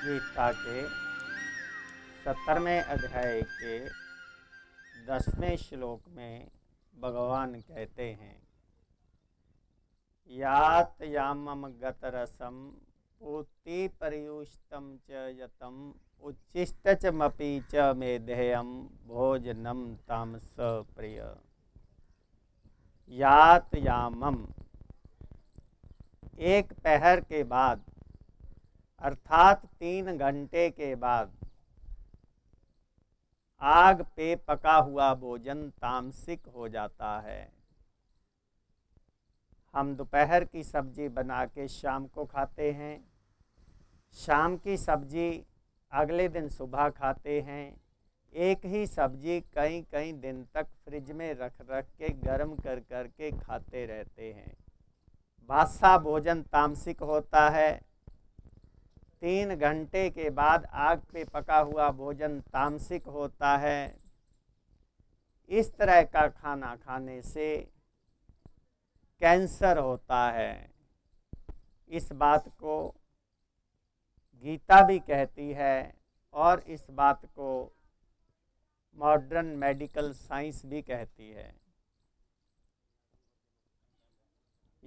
गीता के 17वें अध्याय के 10वें श्लोक में भगवान कहते हैं, यात यामम गतरसम पूति पर्युष्टम च यतम उच्छिष्टचमपि च मेधेयम भोजनम तामस प्रिय। यात यामम एक पहर के बाद अर्थात 3 घंटे के बाद आग पे पका हुआ भोजन तामसिक हो जाता है। हम दोपहर की सब्जी बना के शाम को खाते हैं, शाम की सब्जी अगले दिन सुबह खाते हैं। एक ही सब्जी कई कई दिन तक फ्रिज में रख रख के गर्म कर कर के खाते रहते हैं। बासा भोजन तामसिक होता है। 3 घंटे के बाद आग पे पका हुआ भोजन तामसिक होता है। इस तरह का खाना खाने से कैंसर होता है। इस बात को गीता भी कहती है और इस बात को मॉडर्न मेडिकल साइंस भी कहती है।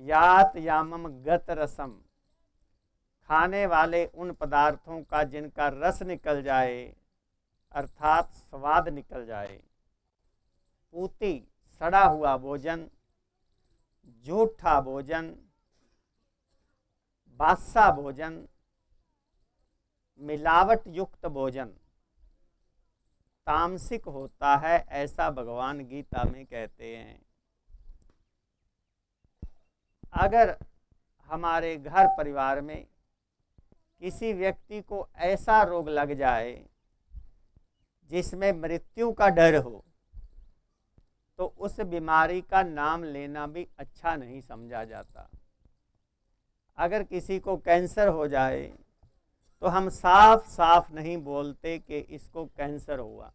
यात यामम गत रसम, खाने वाले उन पदार्थों का जिनका रस निकल जाए अर्थात स्वाद निकल जाए। पूती सड़ा हुआ भोजन, जूठा भोजन, बासा भोजन, मिलावट युक्त भोजन तामसिक होता है, ऐसा भगवान गीता में कहते हैं। अगर हमारे घर परिवार में किसी व्यक्ति को ऐसा रोग लग जाए जिसमें मृत्यु का डर हो, तो उस बीमारी का नाम लेना भी अच्छा नहीं समझा जाता। अगर किसी को कैंसर हो जाए तो हम साफ साफ नहीं बोलते कि इसको कैंसर हुआ।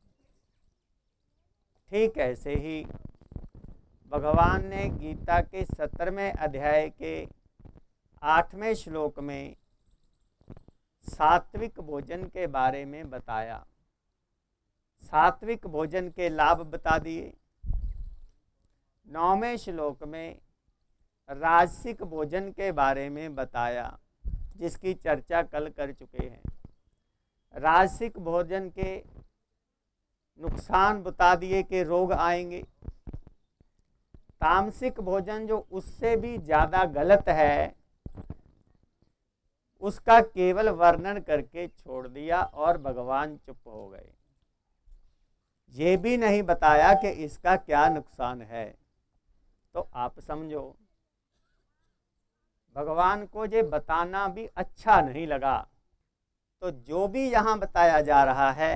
ठीक ऐसे ही भगवान ने गीता के 17वें अध्याय के 8वें श्लोक में सात्विक भोजन के बारे में बताया। सात्विक भोजन के लाभ बता दिए। 9वें श्लोक में राजसिक भोजन के बारे में बताया, जिसकी चर्चा कल कर चुके हैं। राजसिक भोजन के नुकसान बता दिए कि रोग आएंगे। तामसिक भोजन जो उससे भी ज़्यादा गलत है, उसका केवल वर्णन करके छोड़ दिया और भगवान चुप हो गए। ये भी नहीं बताया कि इसका क्या नुकसान है। तो आप समझो, भगवान को ये बताना भी अच्छा नहीं लगा। तो जो भी यहाँ बताया जा रहा है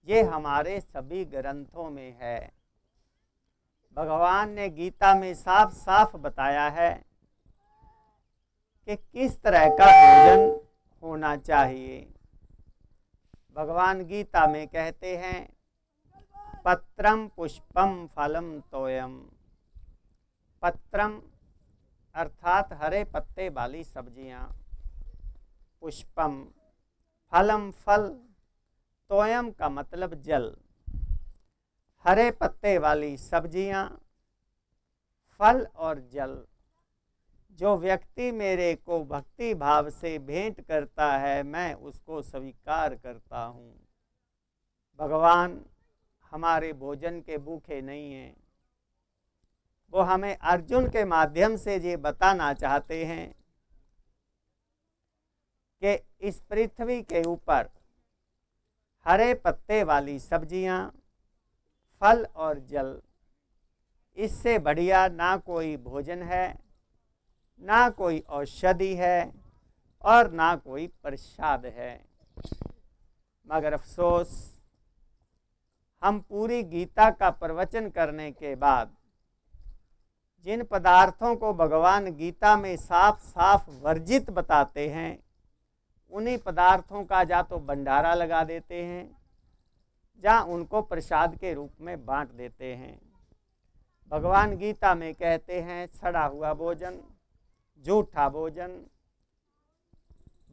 ये हमारे सभी ग्रंथों में है। भगवान ने गीता में साफ साफ बताया है कि किस तरह का भोजन होना चाहिए। भगवान गीता में कहते हैं, पत्रम पुष्पम फलम तोयम। पत्रम अर्थात हरे पत्ते वाली सब्जियां, पुष्पम फलम फल, तोयम का मतलब जल। हरे पत्ते वाली सब्जियां, फल और जल। जो व्यक्ति मेरे को भक्ति भाव से भेंट करता है, मैं उसको स्वीकार करता हूँ। भगवान हमारे भोजन के भूखे नहीं हैं। वो हमें अर्जुन के माध्यम से ये बताना चाहते हैं कि इस पृथ्वी के ऊपर हरे पत्ते वाली सब्जियां, फल और जल, इससे बढ़िया ना कोई भोजन है, ना कोई औषधि है और ना कोई प्रसाद है। मगर अफसोस, हम पूरी गीता का प्रवचन करने के बाद जिन पदार्थों को भगवान गीता में साफ साफ वर्जित बताते हैं, उन्हीं पदार्थों का या तो भंडारा लगा देते हैं या उनको प्रसाद के रूप में बांट देते हैं। भगवान गीता में कहते हैं, सड़ा हुआ भोजन, जूठा भोजन,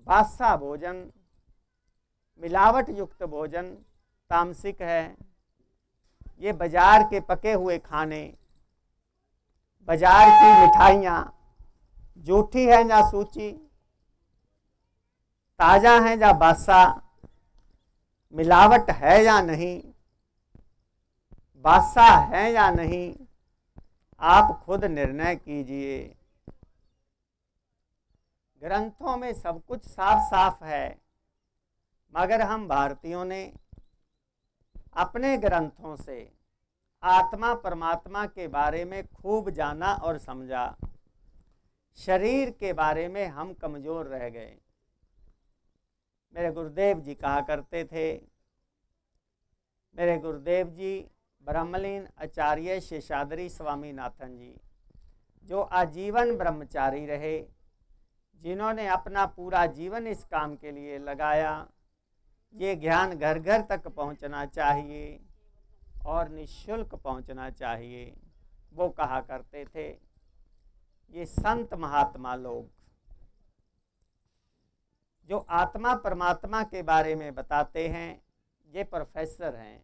बासा भोजन, मिलावट युक्त भोजन तामसिक है। ये बाजार के पके हुए खाने, बाजार की मिठाइयाँ झूठी है या सूची, ताज़ा है या बासा, मिलावट है या नहीं, बासा है या नहीं, आप खुद निर्णय कीजिए। ग्रंथों में सब कुछ साफ साफ है, मगर हम भारतीयों ने अपने ग्रंथों से आत्मा परमात्मा के बारे में खूब जाना और समझा। शरीर के बारे में हम कमज़ोर रह गए। मेरे गुरुदेव जी कहा करते थे, मेरे गुरुदेव जी ब्रह्मलीन आचार्य शेषाद्री स्वामीनाथन जी, जो आजीवन ब्रह्मचारी रहे, जिन्होंने अपना पूरा जीवन इस काम के लिए लगाया। ये ज्ञान घर घर तक पहुंचना चाहिए और निःशुल्क पहुंचना चाहिए। वो कहा करते थे, ये संत महात्मा लोग जो आत्मा परमात्मा के बारे में बताते हैं, ये प्रोफेसर हैं,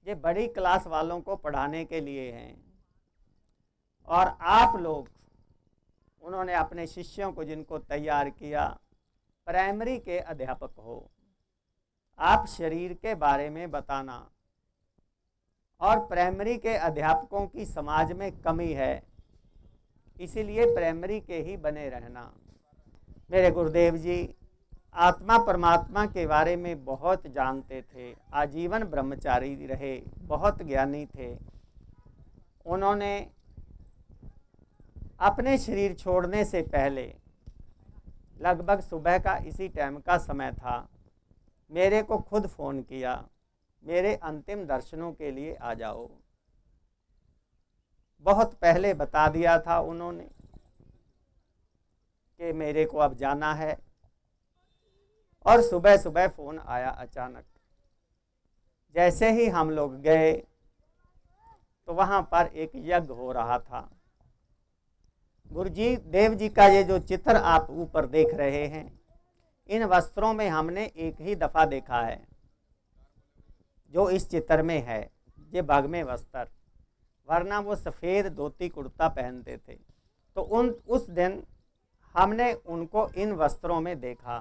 ये बड़ी क्लास वालों को पढ़ाने के लिए हैं। और आप लोग, उन्होंने अपने शिष्यों को जिनको तैयार किया, प्राइमरी के अध्यापक हो। आप शरीर के बारे में बताना, और प्राइमरी के अध्यापकों की समाज में कमी है, इसीलिए प्राइमरी के ही बने रहना। मेरे गुरुदेव जी आत्मा परमात्मा के बारे में बहुत जानते थे, आजीवन ब्रह्मचारी रहे, बहुत ज्ञानी थे। उन्होंने अपने शरीर छोड़ने से पहले, लगभग सुबह का इसी टाइम का समय था, मेरे को खुद फ़ोन किया, मेरे अंतिम दर्शनों के लिए आ जाओ। बहुत पहले बता दिया था उन्होंने कि मेरे को अब जाना है, और सुबह सुबह फ़ोन आया अचानक। जैसे ही हम लोग गए तो वहाँ पर एक यज्ञ हो रहा था। गुरुजी देव जी का ये जो चित्र आप ऊपर देख रहे हैं, इन वस्त्रों में हमने एक ही दफ़ा देखा है, जो इस चित्र में है, ये भगमे वस्त्र, वरना वो सफ़ेद धोती कुर्ता पहनते थे। तो उस दिन हमने उनको इन वस्त्रों में देखा।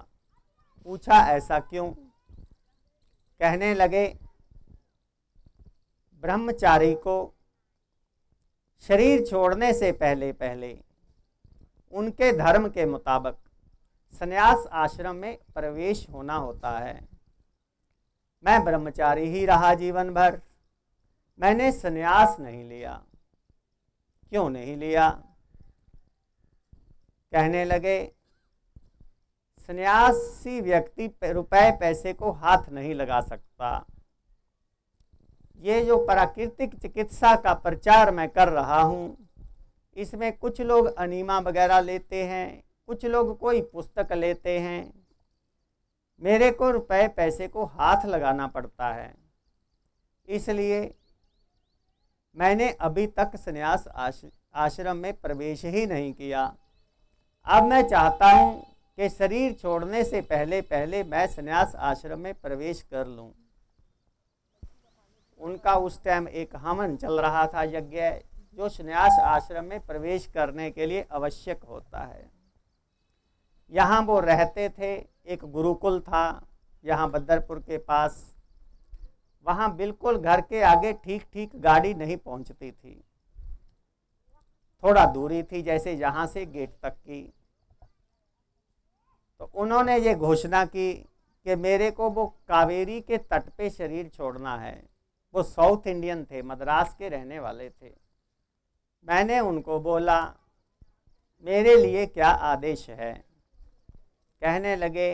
पूछा ऐसा क्यों? कहने लगे, ब्रह्मचारी को शरीर छोड़ने से पहले पहले उनके धर्म के मुताबिक संन्यास आश्रम में प्रवेश होना होता है। मैं ब्रह्मचारी ही रहा जीवन भर, मैंने संन्यास नहीं लिया। क्यों नहीं लिया? कहने लगे, संन्यासी व्यक्ति रुपए पैसे को हाथ नहीं लगा सकता। ये जो प्राकृतिक चिकित्सा का प्रचार मैं कर रहा हूँ, इसमें कुछ लोग अनीमा वगैरह लेते हैं, कुछ लोग कोई पुस्तक लेते हैं, मेरे को रुपए पैसे को हाथ लगाना पड़ता है। इसलिए मैंने अभी तक संन्यास आश्रम में प्रवेश ही नहीं किया। अब मैं चाहता हूँ कि शरीर छोड़ने से पहले पहले मैं संन्यास आश्रम में प्रवेश कर लूँ। उनका उस टाइम एक हवन चल रहा था, यज्ञ, जो संन्यास आश्रम में प्रवेश करने के लिए आवश्यक होता है। यहाँ वो रहते थे, एक गुरुकुल था यहाँ बदरपुर के पास। वहाँ बिल्कुल घर के आगे ठीक ठीक गाड़ी नहीं पहुँचती थी, थोड़ा दूरी थी, जैसे यहाँ से गेट तक की। तो उन्होंने ये घोषणा की कि मेरे को वो कावेरी के तट पे शरीर छोड़ना है। वो साउथ इंडियन थे, मद्रास के रहने वाले थे। मैंने उनको बोला, मेरे लिए क्या आदेश है? कहने लगे,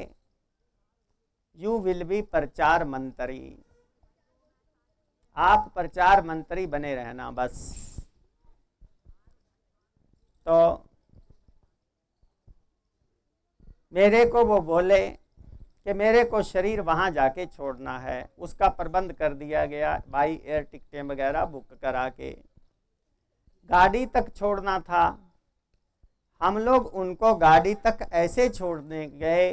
यू विल बी प्रचार मंत्री, आप प्रचार मंत्री बने रहना बस। तो मेरे को वो बोले कि मेरे को शरीर वहाँ जाके छोड़ना है। उसका प्रबंध कर दिया गया, बाई एयर टिकटें वगैरह बुक करा के। गाड़ी तक छोड़ना था, हम लोग उनको गाड़ी तक ऐसे छोड़ने गए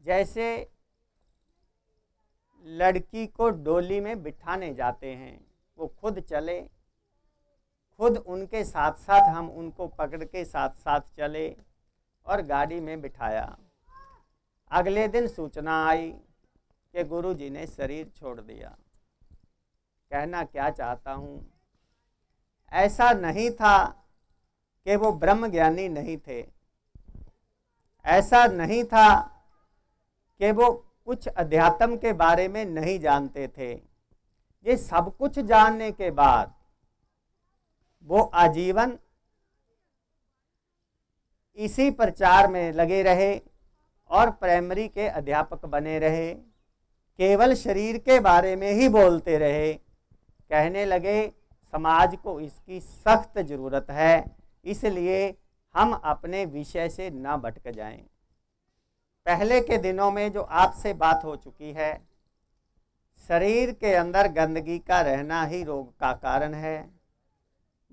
जैसे लड़की को डोली में बिठाने जाते हैं, वो खुद चले, खुद उनके साथ साथ हम उनको पकड़ के साथ साथ चले और गाड़ी में बिठाया। अगले दिन सूचना आई कि गुरुजी ने शरीर छोड़ दिया। कहना क्या चाहता हूँ, ऐसा नहीं था कि वो ब्रह्म ज्ञानी नहीं थे, ऐसा नहीं था कि वो कुछ अध्यात्म के बारे में नहीं जानते थे। ये सब कुछ जानने के बाद वो आजीवन इसी प्रचार में लगे रहे और प्राइमरी के अध्यापक बने रहे, केवल शरीर के बारे में ही बोलते रहे। कहने लगे समाज को इसकी सख्त जरूरत है, इसलिए हम अपने विषय से ना भटक जाएं। पहले के दिनों में जो आपसे बात हो चुकी है, शरीर के अंदर गंदगी का रहना ही रोग का कारण है।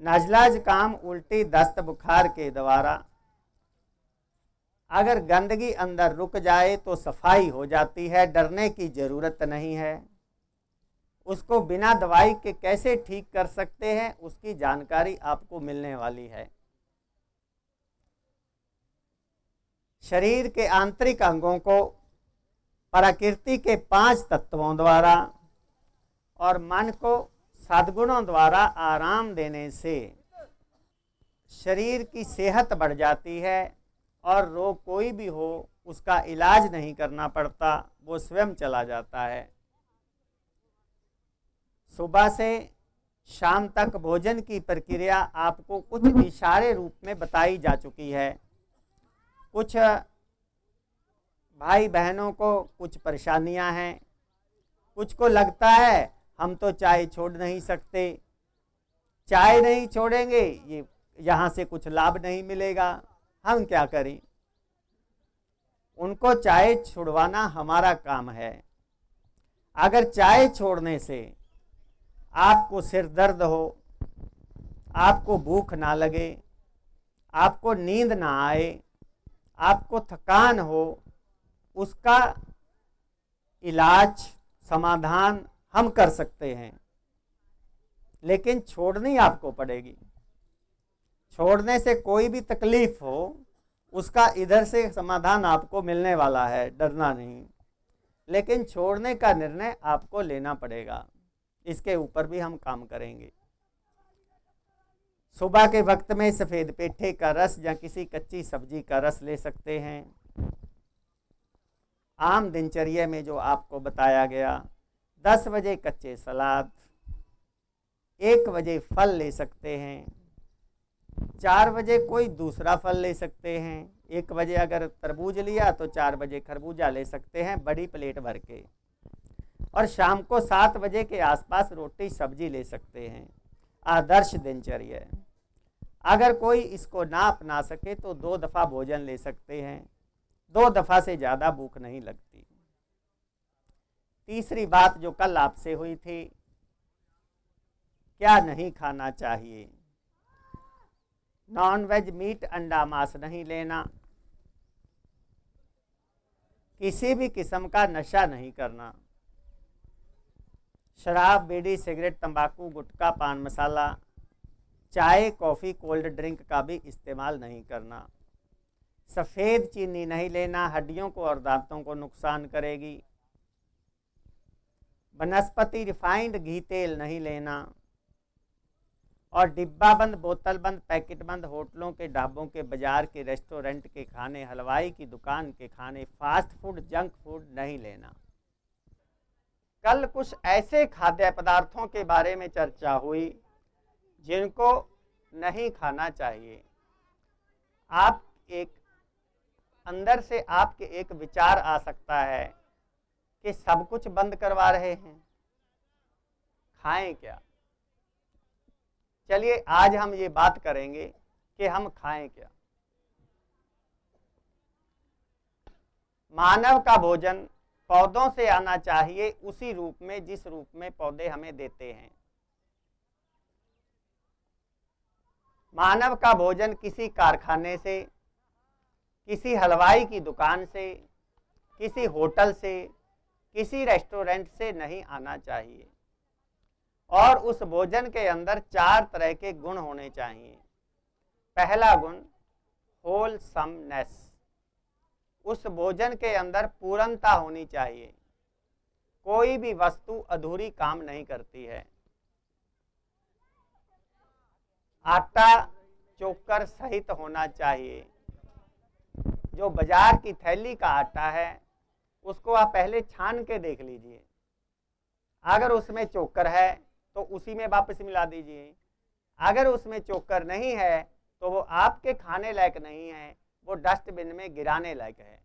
नज़ला जुकाम, उल्टी, दस्त, बुखार के द्वारा अगर गंदगी अंदर रुक जाए तो सफाई हो जाती है, डरने की ज़रूरत नहीं है। उसको बिना दवाई के कैसे ठीक कर सकते हैं, उसकी जानकारी आपको मिलने वाली है। शरीर के आंतरिक अंगों को प्रकृति के 5 तत्वों द्वारा और मन को सद्गुणों द्वारा आराम देने से शरीर की सेहत बढ़ जाती है और रोग कोई भी हो उसका इलाज नहीं करना पड़ता, वो स्वयं चला जाता है। सुबह से शाम तक भोजन की प्रक्रिया आपको कुछ इशारे रूप में बताई जा चुकी है। कुछ भाई बहनों को कुछ परेशानियां हैं, कुछ को लगता है हम तो चाय छोड़ नहीं सकते, चाय नहीं छोड़ेंगे ये यहाँ से कुछ लाभ नहीं मिलेगा, हम क्या करें। उनको चाय छुड़वाना हमारा काम है। अगर चाय छोड़ने से आपको सिर दर्द हो, आपको भूख ना लगे, आपको नींद ना आए, आपको थकान हो, उसका इलाज समाधान हम कर सकते हैं, लेकिन छोड़नी आपको पड़ेगी। छोड़ने से कोई भी तकलीफ हो उसका इधर से समाधान आपको मिलने वाला है, डरना नहीं, लेकिन छोड़ने का निर्णय आपको लेना पड़ेगा। इसके ऊपर भी हम काम करेंगे। सुबह के वक्त में सफ़ेद पेठे का रस या किसी कच्ची सब्जी का रस ले सकते हैं। आम दिनचर्या में जो आपको बताया गया, 10 बजे कच्चे सलाद, 1 बजे फल ले सकते हैं, 4 बजे कोई दूसरा फल ले सकते हैं। 1 बजे अगर तरबूज लिया तो 4 बजे खरबूजा ले सकते हैं बड़ी प्लेट भर के, और शाम को 7 बजे के आसपास रोटी सब्जी ले सकते हैं। आदर्श दिनचर्या। अगर कोई इसको ना अपना सके तो 2 दफ़ा भोजन ले सकते हैं, 2 दफ़ा से ज़्यादा भूख नहीं लगती। तीसरी बात जो कल आपसे हुई थी, क्या नहीं खाना चाहिए। नॉन वेज, मीट, अंडा, मांस नहीं लेना, किसी भी किस्म का नशा नहीं करना, शराब, बीड़ी, सिगरेट, तंबाकू, गुटखा, पान मसाला, चाय, कॉफ़ी, कोल्ड ड्रिंक का भी इस्तेमाल नहीं करना। सफ़ेद चीनी नहीं लेना, हड्डियों को और दांतों को नुकसान करेगी। वनस्पति रिफाइंड घी तेल नहीं लेना, और डिब्बा बंद, बोतल बंद, पैकेट बंद होटलों के, ढाबों के, बाजार के, रेस्टोरेंट के खाने, हलवाई की दुकान के खाने, फास्ट फूड, जंक फूड नहीं लेना। कल कुछ ऐसे खाद्य पदार्थों के बारे में चर्चा हुई जिनको नहीं खाना चाहिए। आप एक अंदर से आपके एक विचार आ सकता है कि सब कुछ बंद करवा रहे हैं, खाएं क्या। चलिए आज हम ये बात करेंगे कि हम खाएं क्या। मानव का भोजन पौधों से आना चाहिए, उसी रूप में जिस रूप में पौधे हमें देते हैं। मानव का भोजन किसी कारखाने से, किसी हलवाई की दुकान से, किसी होटल से, किसी रेस्टोरेंट से नहीं आना चाहिए। और उस भोजन के अंदर 4 तरह के गुण होने चाहिए। पहला गुण होलसमनेस, उस भोजन के अंदर पूर्णता होनी चाहिए। कोई भी वस्तु अधूरी काम नहीं करती है। आटा चोकर सहित होना चाहिए। जो बाजार की थैली का आटा है उसको आप पहले छान के देख लीजिए, अगर उसमें चोकर है तो उसी में वापस मिला दीजिए। अगर उसमें चोकर नहीं है तो वो आपके खाने लायक नहीं है, वो डस्टबिन में गिराने लायक है।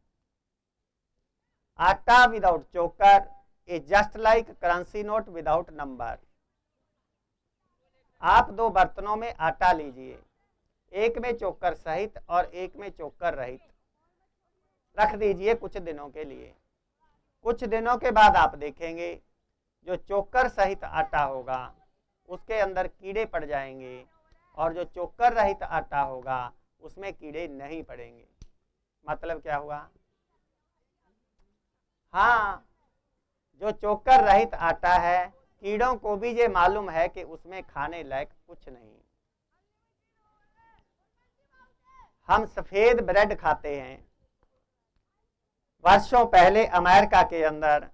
आटा विदाउट चोकर is just like currency note without number. आप 2 बर्तनों में आटा लीजिए, एक में चोकर सहित और एक में चोकर रहित, रख दीजिए कुछ दिनों के लिए। कुछ दिनों के बाद आप देखेंगे जो चोकर सहित आटा होगा उसके अंदर कीड़े पड़ जाएंगे, और जो चोकर रहित आटा होगा उसमें कीड़े नहीं पड़ेंगे। मतलब क्या हुआ? हाँ, जो चोकर रहित आटा है कीड़ों को भी ये मालूम है कि उसमें खाने लायक कुछ नहीं। हम सफेद ब्रेड खाते हैं। वर्षों पहले अमेरिका के अंदर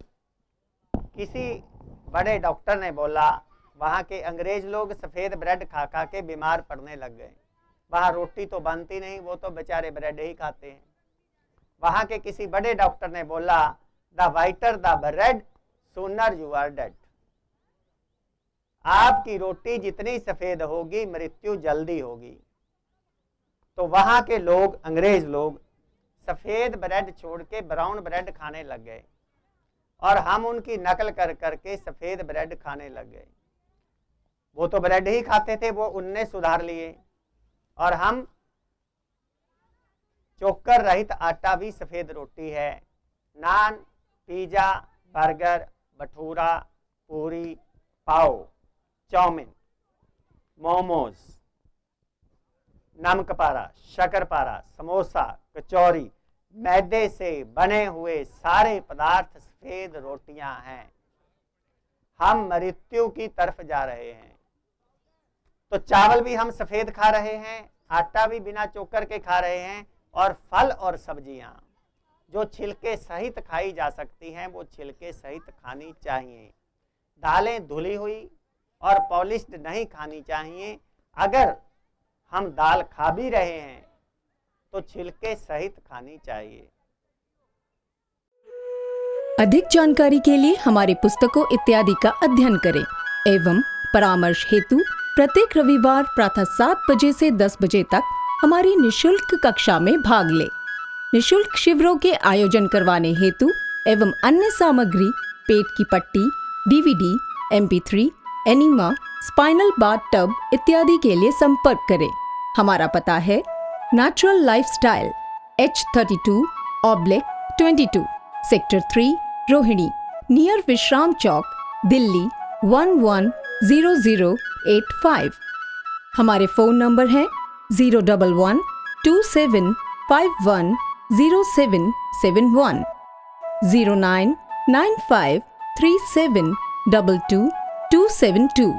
किसी बड़े डॉक्टर ने बोला, वहाँ के अंग्रेज लोग सफेद ब्रेड खा खा के बीमार पड़ने लग गए। वहाँ रोटी तो बनती नहीं, वो तो बेचारे ब्रेड ही खाते हैं। वहाँ के किसी बड़े डॉक्टर ने बोला, the waiter the bread sooner you are dead. आपकी रोटी जितनी सफेद होगी मृत्यु जल्दी होगी। तो वहाँ के लोग, अंग्रेज लोग, सफेद ब्रेड छोड़ के ब्राउन ब्रेड खाने लग गए, और हम उनकी नकल कर करके सफेद ब्रेड खाने लग गए। वो तो ब्रेड ही खाते थे, वो उनने सुधार लिए, और हम चोकर रहित आटा भी सफेद रोटी है, नान, पिज्जा, बर्गर, भटूरा, पूरी, पाव, चाउमीन, मोमोज, नमक पारा, शक्कर पारा, समोसा, कचौरी, मैदे से बने हुए सारे पदार्थ सफेद रोटियां हैं। हम मृत्यु की तरफ जा रहे हैं। तो चावल भी हम सफेद खा रहे हैं, आटा भी बिना चोकर के खा रहे हैं, और फल और सब्जियां जो छिलके सहित खाई जा सकती हैं वो छिलके सहित खानी चाहिए। दालें धुली हुई और पॉलिश्ड नहीं खानी चाहिए। अगर हम दाल खा भी रहे हैं तो छिलके सहित खानी चाहिए। अधिक जानकारी के लिए हमारी पुस्तकों इत्यादि का अध्ययन करें एवं परामर्श हेतु प्रत्येक रविवार प्रातः 7 बजे से 10 बजे तक हमारी निशुल्क कक्षा में भाग लें। निशुल्क शिविरों के आयोजन करवाने हेतु एवं अन्य सामग्री, पेट की पट्टी, DVD, MP3, enema, spinal bath tub इत्यादि के लिए संपर्क करें। हमारा पता है natural lifestyle, H32/22, sector 3, Rohini, near Vishram Chowk, Delhi 110085। हमारे फोन नंबर हैं 011-2751-0771, 099537222272।